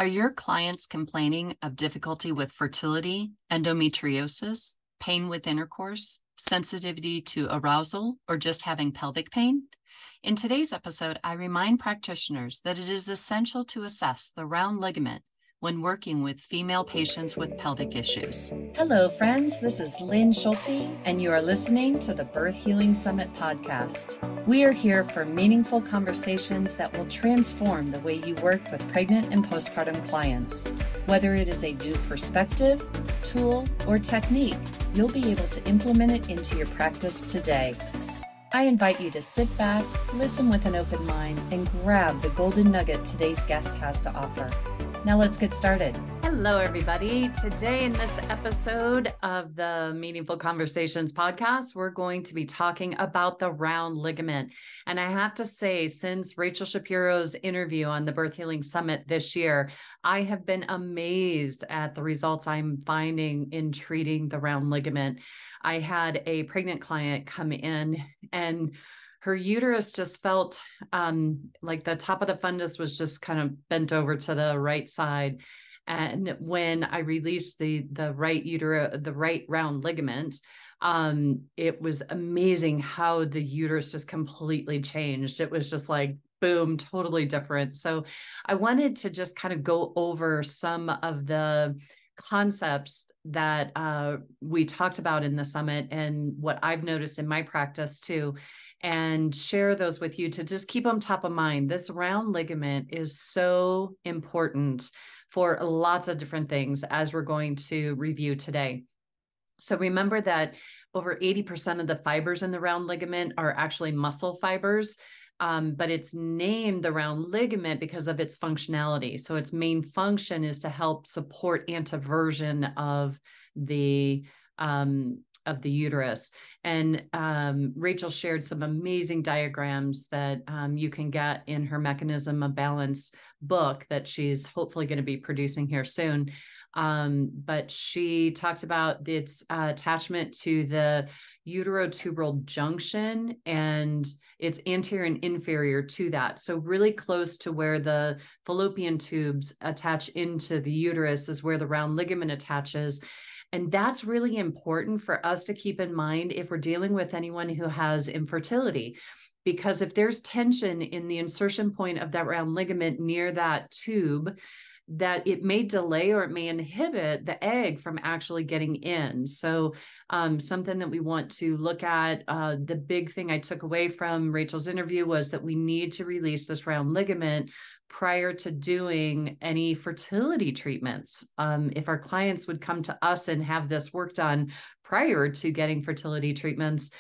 Are your clients complaining of difficulty with fertility, endometriosis, pain with intercourse, sensitivity to arousal, or just having pelvic pain? In today's episode, I remind practitioners that it is essential to assess the round ligament when working with female patients with pelvic issues. Hello, friends. This is Lynn, and you are listening to the Birth Healing Summit podcast. We are here for meaningful conversations that will transform the way you work with pregnant and postpartum clients. Whether it is a new perspective, tool, or technique, you'll be able to implement it into your practice today. I invite you to sit back, listen with an open mind, and grab the golden nugget today's guest has to offer. Now let's get started. Hello, everybody. Today in this episode of the Meaningful Conversations podcast, we're going to be talking about the round ligament. And I have to say, since Rachel Shapiro's interview on the Birth Healing Summit this year, I have been amazed at the results I'm finding in treating the round ligament. I had a pregnant client come in and her uterus just felt like the top of the fundus was just kind of bent over to the right side. And when I released the right round ligament, it was amazing how the uterus just completely changed. It was just like, boom, totally different. So I wanted to just kind of go over some of the concepts that we talked about in the summit and what I've noticed in my practice too, and share those with you to just keep them top of mind. This round ligament is so important for lots of different things, as we're going to review today. So remember that over 80% of the fibers in the round ligament are actually muscle fibers. But it's named the round ligament because of its functionality. So its main function is to help support anteversion of the uterus. And Rachel shared some amazing diagrams that you can get in her Mechanism of Balance book that she's hopefully going to be producing here soon. But she talked about its attachment to the uterotubal junction, and it's anterior and inferior to that. So really close to where the fallopian tubes attach into the uterus is where the round ligament attaches. And that's really important for us to keep in mind if we're dealing with anyone who has infertility. Because if there's tension in the insertion point of that round ligament near that tube, that it may delay or it may inhibit the egg from actually getting in. So something that we want to look at, the big thing I took away from Rachel's interview was that we need to release this round ligament prior to doing any fertility treatments. If our clients would come to us and have this work done prior to getting fertility treatments,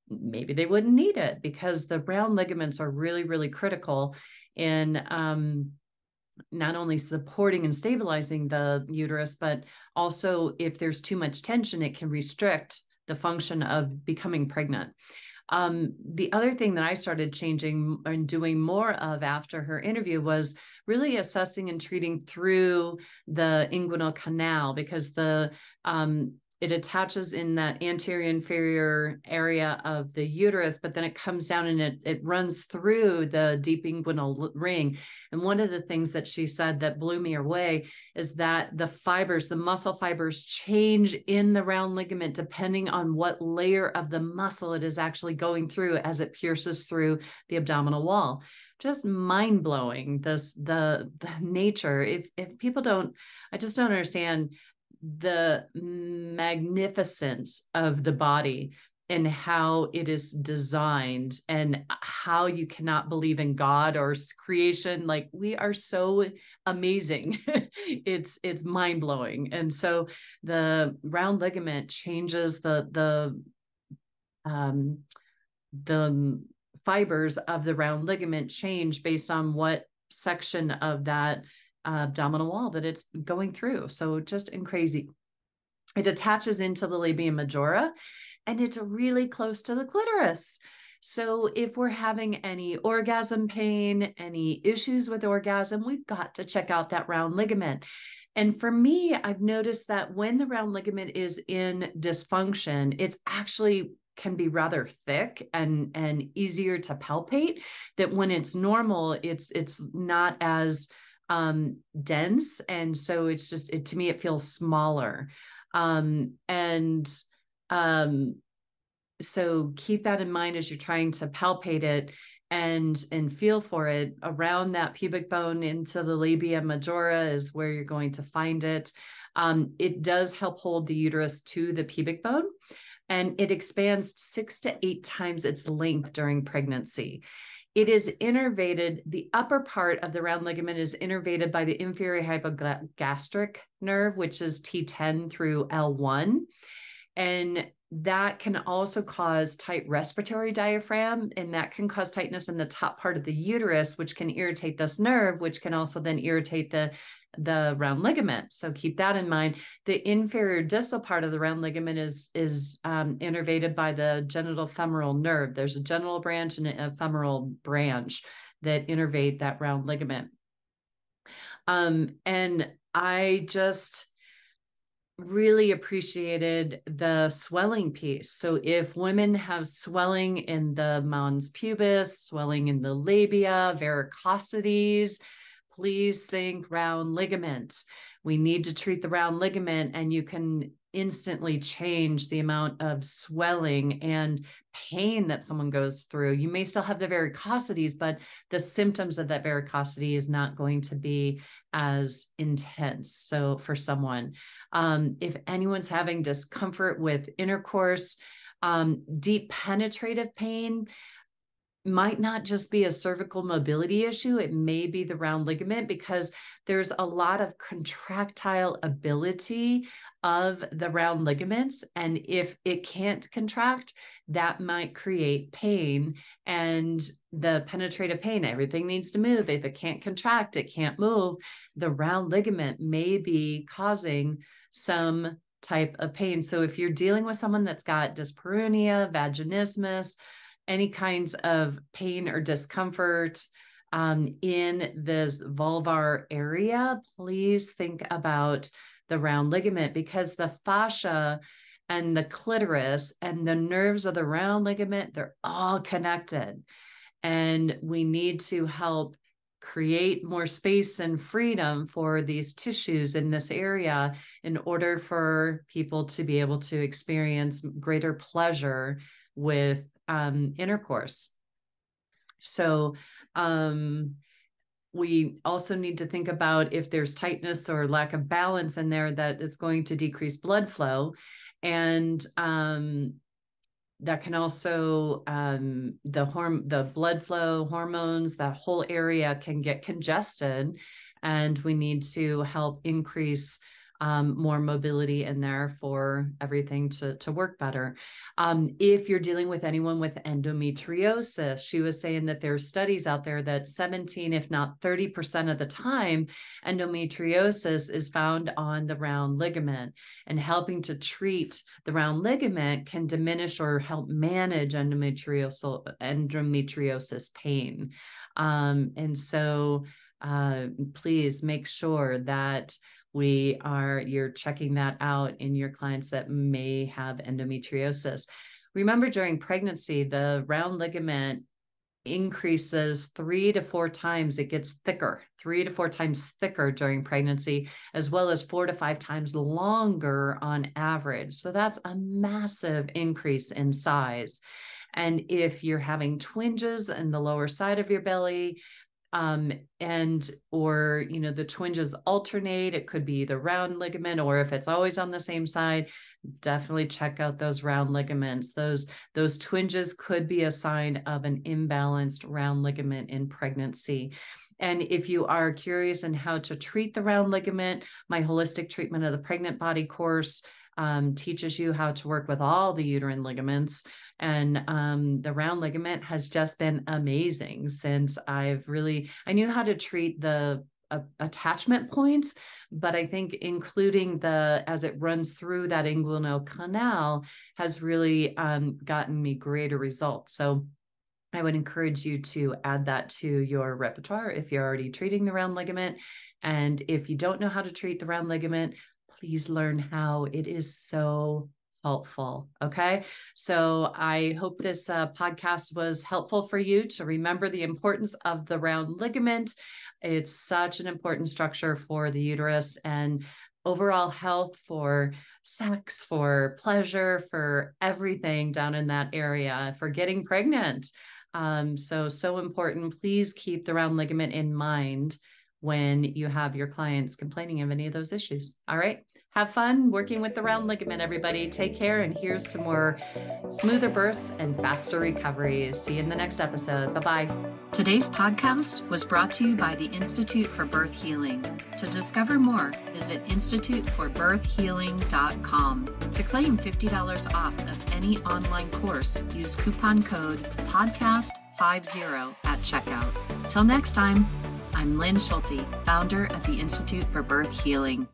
maybe they wouldn't need it, because the round ligaments are really, really critical in not only supporting and stabilizing the uterus, but also if there's too much tension, it can restrict the function of becoming pregnant. The other thing that I started changing and doing more of after her interview was really assessing and treating through the inguinal canal, because it attaches in that anterior inferior area of the uterus, but then it comes down and it runs through the deep inguinal ring. And one of the things that she said that blew me away is that the muscle fibers change in the round ligament depending on what layer of the muscle it is actually going through as it pierces through the abdominal wall. Just mind-blowing, the nature. If people I just don't understand the magnificence of the body and how it is designed, and how you cannot believe in God or creation. Like, we are so amazing. It's mind-blowing. And so the round ligament changes the fibers of the round ligament change based on what section of that abdominal wall that it's going through. So just crazy. It attaches into the labia majora, and it's really close to the clitoris. So if we're having any orgasm pain, any issues with orgasm, we've got to check out that round ligament. And for me, I've noticed that when the round ligament is in dysfunction, it's actually can be rather thick and easier to palpate. That when it's normal, it's not as dense. And so it's just, to me, it feels smaller. And so keep that in mind as you're trying to palpate it and feel for it. Around that pubic bone into the labia majora is where you're going to find it. It does help hold the uterus to the pubic bone, and it expands 6 to 8 times its length during pregnancy. It is innervated. The upper part of the round ligament is innervated by the inferior hypogastric nerve, which is T10 through L1. And that can also cause tight respiratory diaphragm, and that can cause tightness in the top part of the uterus, which can irritate this nerve, which can also then irritate the round ligament. So keep that in mind. The inferior distal part of the round ligament is innervated by the genital femoral nerve. There's a genital branch and a femoral branch that innervate that round ligament. And I just really appreciated the swelling piece. So if women have swelling in the mons pubis, swelling in the labia, varicosities, please think round ligament. We need to treat the round ligament, and you can instantly change the amount of swelling and pain that someone goes through. You may still have the varicosities, but the symptoms of that varicosity is not going to be as intense. So for someone, if anyone's having discomfort with intercourse, deep penetrative pain might not just be a cervical mobility issue. It may be the round ligament, because there's a lot of contractile ability of the round ligaments. And if it can't contract, that might create pain. And the penetrative pain, everything needs to move. If it can't contract, it can't move. The round ligament may be causing some type of pain. So if you're dealing with someone that's got dyspareunia, vaginismus, any kinds of pain or discomfort in this vulvar area, please think about the round ligament, because the fascia and the clitoris and the nerves of the round ligament, they're all connected. And we need to help create more space and freedom for these tissues in this area in order for people to be able to experience greater pleasure with intercourse. So we also need to think about if there's tightness or lack of balance in there, that it's going to decrease blood flow. And that can also, the blood flow, hormones, that whole area can get congested, and we need to help increase more mobility in there for everything to work better. If you're dealing with anyone with endometriosis, she was saying that there's studies out there that 17, if not 30% of the time, endometriosis is found on the round ligament, and helping to treat the round ligament can diminish or help manage endometriosis pain. And so please make sure that you're checking that out in your clients that may have endometriosis. Remember, during pregnancy, the round ligament increases 3 to 4 times. It gets thicker, 3 to 4 times thicker during pregnancy, as well as 4 to 5 times longer on average. So that's a massive increase in size. And if you're having twinges in the lower side of your belly, or the twinges alternate, it could be the round ligament, or if it's always on the same side, definitely check out those round ligaments. Those twinges could be a sign of an imbalanced round ligament in pregnancy. And if you are curious on how to treat the round ligament, my holistic treatment of the pregnant body course teaches you how to work with all the uterine ligaments. And the round ligament has just been amazing since I knew how to treat the attachment points, but I think including as it runs through that inguinal canal has really gotten me greater results. So I would encourage you to add that to your repertoire if you're already treating the round ligament. And if you don't know how to treat the round ligament, please learn how. It is so helpful. Okay. So I hope this podcast was helpful for you to remember the importance of the round ligament. It's such an important structure for the uterus and overall health, for sex, for pleasure, for everything down in that area, for getting pregnant. So important. Please keep the round ligament in mind when you have your clients complaining of any of those issues. All right. Have fun working with the round ligament, everybody. Take care, and here's to more smoother births and faster recoveries. See you in the next episode. Bye-bye. Today's podcast was brought to you by the Institute for Birth Healing. To discover more, visit instituteforbirthhealing.com. To claim $50 off of any online course, use coupon code PODCAST50 at checkout. Till next time, I'm Lynn Schulte, founder of the Institute for Birth Healing.